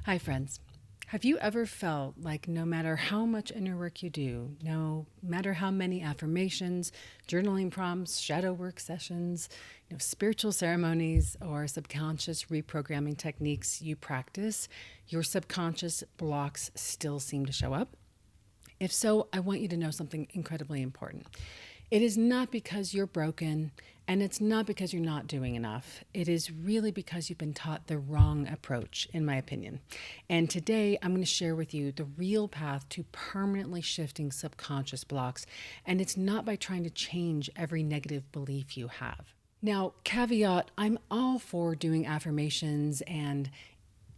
Hi, friends. Have you ever felt like no matter how much inner work you do, no matter how many affirmations, journaling prompts, shadow work sessions, spiritual ceremonies, or subconscious reprogramming techniques you practice, your subconscious blocks still seem to show up? If so, I want you to know something incredibly important. It is not because you're broken, and it's not because you're not doing enough. It is really because you've been taught the wrong approach, in my opinion. And today, I'm going to share with you the real path to permanently shifting subconscious blocks. And it's not by trying to change every negative belief you have. Now, caveat, I'm all for doing affirmations and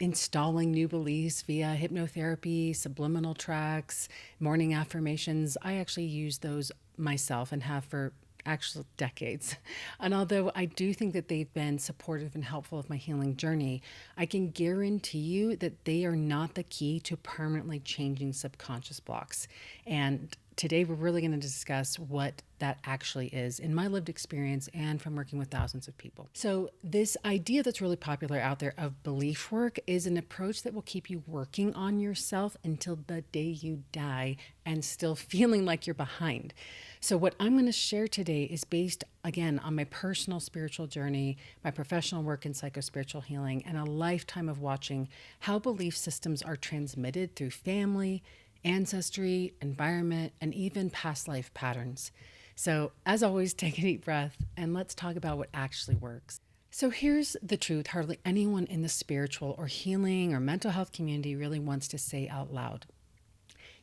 installing new beliefs via hypnotherapy, subliminal tracks, morning affirmations. I actually use those myself and have for actual decades. And although I do think that they've been supportive and helpful of my healing journey, I can guarantee you that they are not the key to permanently changing subconscious blocks. And today we're really going to discuss what that actually is in my lived experience and from working with thousands of people. So this idea that's really popular out there of belief work is an approach that will keep you working on yourself until the day you die and still feeling like you're behind. So what I'm going to share today is based, again, on my personal spiritual journey, my professional work in psychospiritual healing, and a lifetime of watching how belief systems are transmitted through family, ancestry, environment, and even past life patterns. So, as always, take a deep breath and let's talk about what actually works. So, here's the truth hardly anyone in the spiritual or healing or mental health community really wants to say out loud.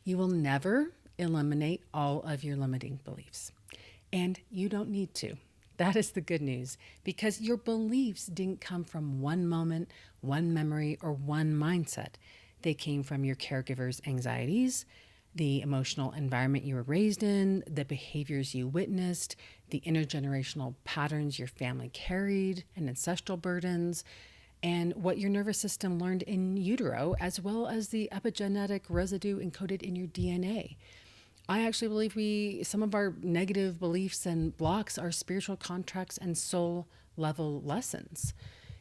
You will never eliminate all of your limiting beliefs, and you don't need to. That is the good news, because your beliefs didn't come from one moment, one memory, or one mindset. They came from your caregiver's anxieties, the emotional environment you were raised in, the behaviors you witnessed, the intergenerational patterns your family carried, and ancestral burdens, and what your nervous system learned in utero, as well as the epigenetic residue encoded in your DNA. I actually believe some of our negative beliefs and blocks are spiritual contracts and soul level lessons.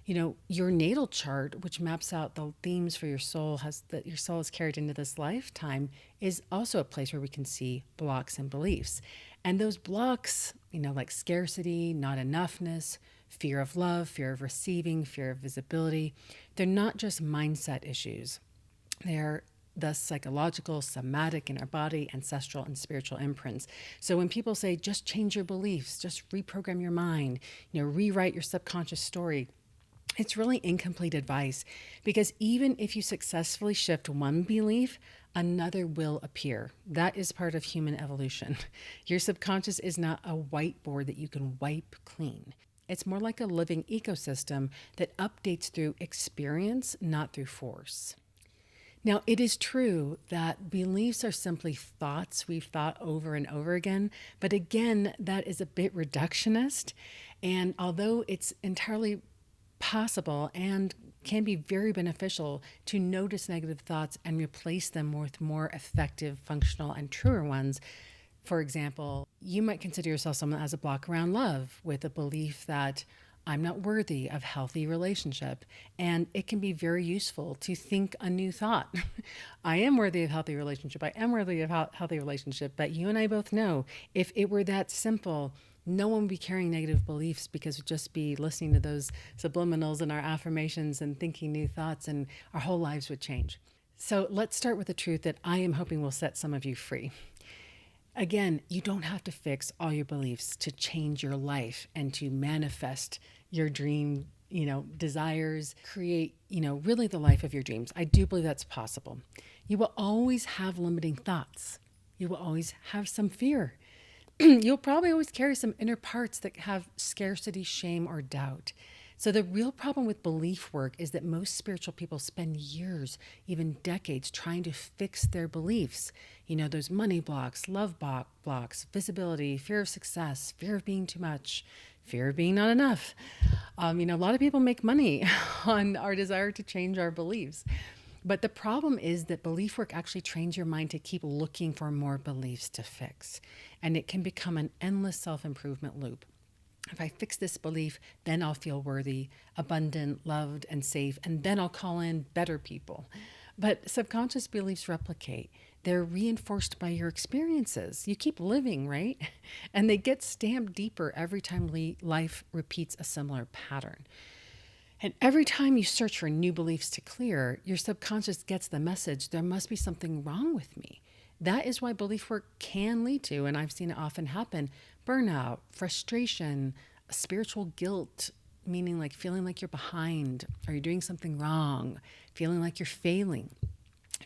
Your natal chart, which maps out the themes for your soul, that your soul has carried into this lifetime, is also a place where we can see blocks and beliefs. And those blocks, like scarcity, not enoughness, fear of love, fear of receiving, fear of visibility, they're not just mindset issues. They're the psychological, somatic in our body, ancestral and spiritual imprints. So when people say, just change your beliefs, just reprogram your mind, rewrite your subconscious story, it's really incomplete advice, because even if you successfully shift one belief, another will appear. That is part of human evolution. Your subconscious is not a whiteboard that you can wipe clean. It's more like a living ecosystem that updates through experience, not through force. Now, it is true that beliefs are simply thoughts we've thought over and over again, but again, that is a bit reductionist. And although it's entirely possible and can be very beneficial to notice negative thoughts and replace them with more effective, functional, and truer ones. For example, you might consider yourself someone that has a block around love with a belief that I'm not worthy of healthy relationship. And it can be very useful to think a new thought. I am worthy of healthy relationship. I am worthy of healthy relationship. But you and I both know if it were that simple, no one would be carrying negative beliefs, because we'd just be listening to those subliminals and our affirmations and thinking new thoughts, and our whole lives would change. So let's start with the truth that I am hoping will set some of you free. Again, you don't have to fix all your beliefs to change your life and to manifest your dream, desires, create, really the life of your dreams. I do believe that's possible. You will always have limiting thoughts. You will always have some fear. You'll probably always carry some inner parts that have scarcity, shame, or doubt. So the real problem with belief work is that most spiritual people spend years, even decades, trying to fix their beliefs. Those money blocks, love blocks, visibility, fear of success, fear of being too much, fear of being not enough. A lot of people make money on our desire to change our beliefs. But the problem is that belief work actually trains your mind to keep looking for more beliefs to fix. And it can become an endless self-improvement loop. If I fix this belief, then I'll feel worthy, abundant, loved, and safe, and then I'll call in better people. But subconscious beliefs replicate. They're reinforced by your experiences. You keep living, right? And they get stamped deeper every time life repeats a similar pattern. And every time you search for new beliefs to clear, your subconscious gets the message, there must be something wrong with me. That is why belief work can lead to, and I've seen it often happen, burnout, frustration, spiritual guilt, meaning like feeling like you're behind or you're doing something wrong, feeling like you're failing,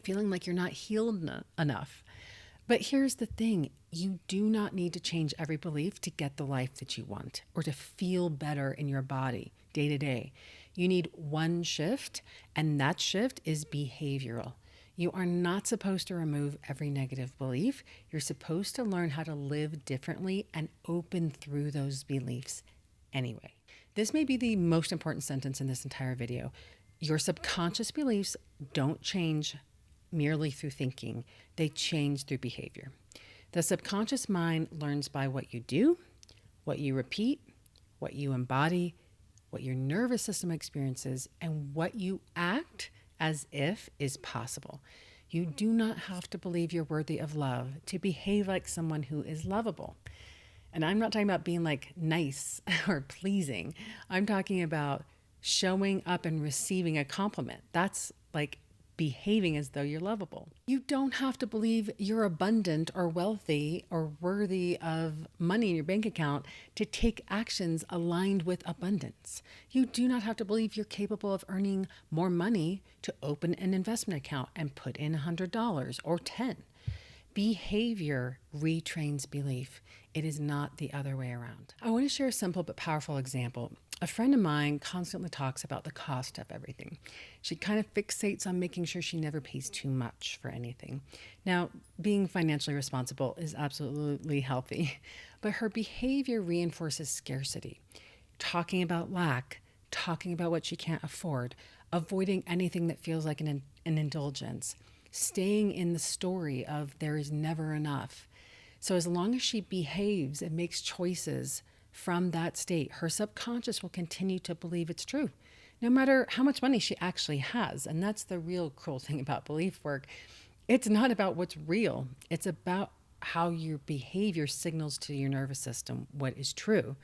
feeling like you're not healed enough. But here's the thing, you do not need to change every belief to get the life that you want or to feel better in your body day to day. You need one shift, and that shift is behavioral. You are not supposed to remove every negative belief. You're supposed to learn how to live differently and open through those beliefs anyway. This may be the most important sentence in this entire video. Your subconscious beliefs don't change merely through thinking. They change through behavior. The subconscious mind learns by what you do, what you repeat, what you embody, what your nervous system experiences, and what you act as if is possible. You do not have to believe you're worthy of love to behave like someone who is lovable. And I'm not talking about being like nice or pleasing. I'm talking about showing up and receiving a compliment. That's like behaving as though you're lovable. You don't have to believe you're abundant or wealthy or worthy of money in your bank account to take actions aligned with abundance. You do not have to believe you're capable of earning more money to open an investment account and put in $100 or 10. Behavior retrains belief. It is not the other way around. I want to share a simple but powerful example. A friend of mine constantly talks about the cost of everything. She kind of fixates on making sure she never pays too much for anything. Now, being financially responsible is absolutely healthy, but her behavior reinforces scarcity. Talking about lack, talking about what she can't afford, avoiding anything that feels like an indulgence, staying in the story of there is never enough. So as long as she behaves and makes choices from that state, her subconscious will continue to believe it's true, no matter how much money she actually has. And that's the real cruel thing about belief work. It's not about what's real. It's about how your behavior signals to your nervous system what is true.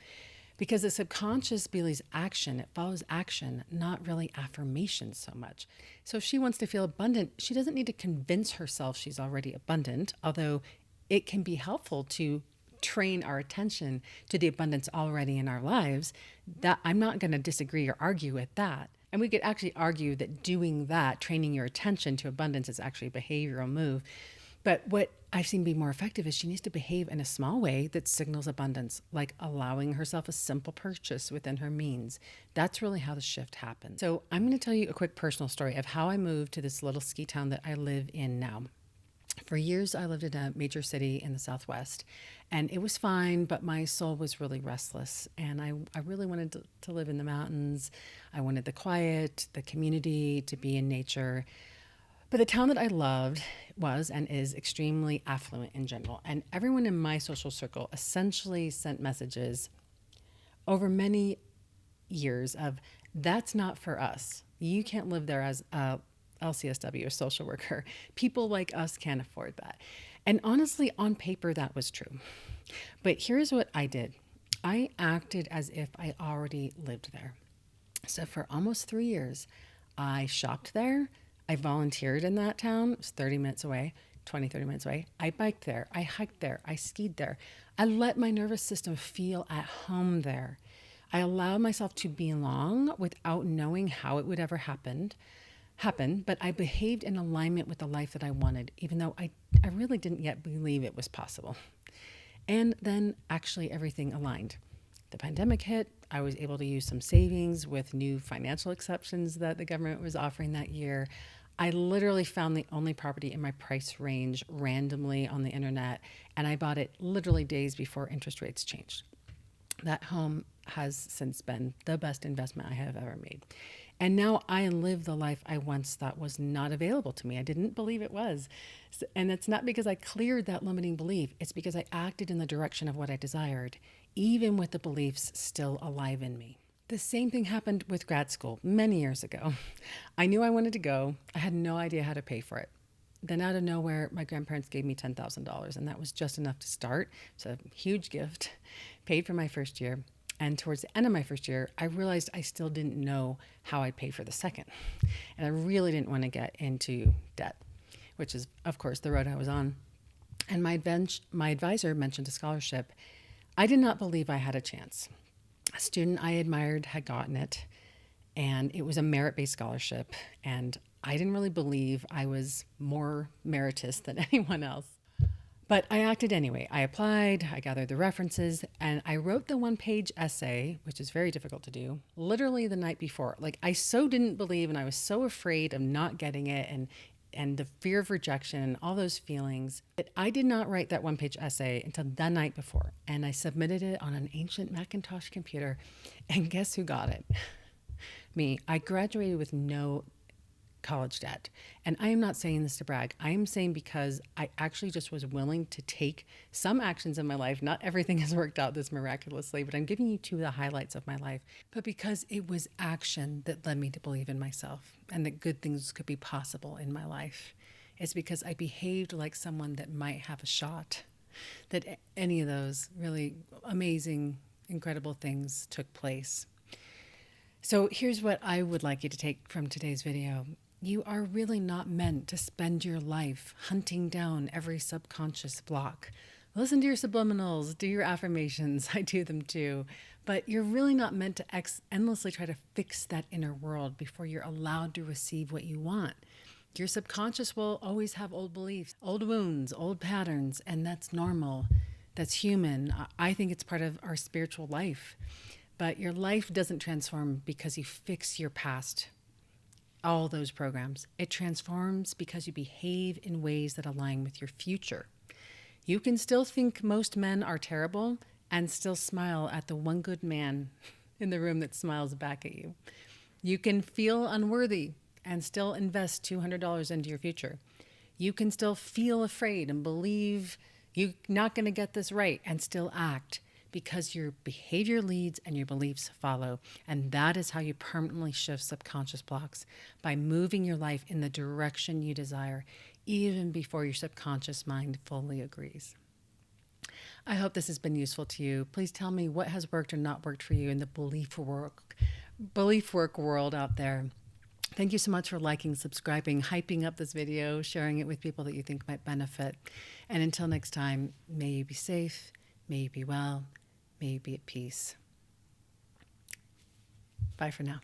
Because the subconscious believes action, it follows action, not really affirmations so much. So if she wants to feel abundant, she doesn't need to convince herself she's already abundant, although it can be helpful to train our attention to the abundance already in our lives. That I'm not going to disagree or argue with that. And we could actually argue that doing that, training your attention to abundance, is actually a behavioral move. But what I've seen be more effective is she needs to behave in a small way that signals abundance, like allowing herself a simple purchase within her means. That's really how the shift happens. So I'm going to tell you a quick personal story of how I moved to this little ski town that I live in now. For years, I lived in a major city in the Southwest, and it was fine, but my soul was really restless. And I really wanted to live in the mountains. I wanted the quiet, the community, to be in nature. But the town that I loved was and is extremely affluent in general. And everyone in my social circle essentially sent messages over many years of, that's not for us. You can't live there as a LCSW, a social worker. People like us can't afford that. And honestly, on paper, that was true. But here's what I did. I acted as if I already lived there. So for almost 3 years, I shopped there. I volunteered in that town. It was 30 minutes away, 30 minutes away. I biked there. I hiked there. I skied there. I let my nervous system feel at home there. I allowed myself to belong without knowing how it would ever happen, but I behaved in alignment with the life that I wanted, even though I really didn't yet believe it was possible. And then actually everything aligned. The pandemic hit. I was able to use some savings with new financial exceptions that the government was offering that year. I literally found the only property in my price range randomly on the internet, and I bought it literally days before interest rates changed. That home has since been the best investment I have ever made. And now I live the life I once thought was not available to me. I didn't believe it was. And it's not because I cleared that limiting belief. It's because I acted in the direction of what I desired, even with the beliefs still alive in me. The same thing happened with grad school many years ago. I knew I wanted to go. I had no idea how to pay for it. Then out of nowhere, my grandparents gave me $10,000, and that was just enough to start. It's a huge gift, paid for my first year. And towards the end of my first year, I realized I still didn't know how I'd pay for the second. And I really didn't want to get into debt, which is, of course, the road I was on. And my advisor mentioned a scholarship. I did not believe I had a chance. A student I admired had gotten it, and it was a merit-based scholarship. And I didn't really believe I was more meritorious than anyone else. But I acted anyway. I applied, I gathered the references, and I wrote the one-page essay, which is very difficult to do, literally the night before. Like, I so didn't believe, and I was so afraid of not getting it, and the fear of rejection and all those feelings, that I did not write that one-page essay until the night before. And I submitted it on an ancient Macintosh computer, and guess who got it? Me. I graduated with no college debt. And I am not saying this to brag. I am saying because I actually just was willing to take some actions in my life. Not everything has worked out this miraculously, but I'm giving you two of the highlights of my life. But because it was action that led me to believe in myself and that good things could be possible in my life. It's because I behaved like someone that might have a shot, that any of those really amazing, incredible things took place. So here's what I would like you to take from today's video. You are really not meant to spend your life hunting down every subconscious block. Listen to your subliminals, do your affirmations. I do them too. But you're really not meant to endlessly try to fix that inner world before you're allowed to receive what you want. Your subconscious will always have old beliefs, old wounds, old patterns, and that's normal. That's human. I think it's part of our spiritual life. But your life doesn't transform because you fix your past, all those programs. It transforms because you behave in ways that align with your future. You can still think most men are terrible and still smile at the one good man in the room that smiles back at you. You can feel unworthy and still invest $200 into your future. You can still feel afraid and believe you're not going to get this right and still act, because your behavior leads and your beliefs follow. And that is how you permanently shift subconscious blocks, by moving your life in the direction you desire, even before your subconscious mind fully agrees. I hope this has been useful to you. Please tell me what has worked or not worked for you in the belief work world out there. Thank you so much for liking, subscribing, hyping up this video, sharing it with people that you think might benefit. And until next time, may you be safe, may you be well, may you be at peace. Bye for now.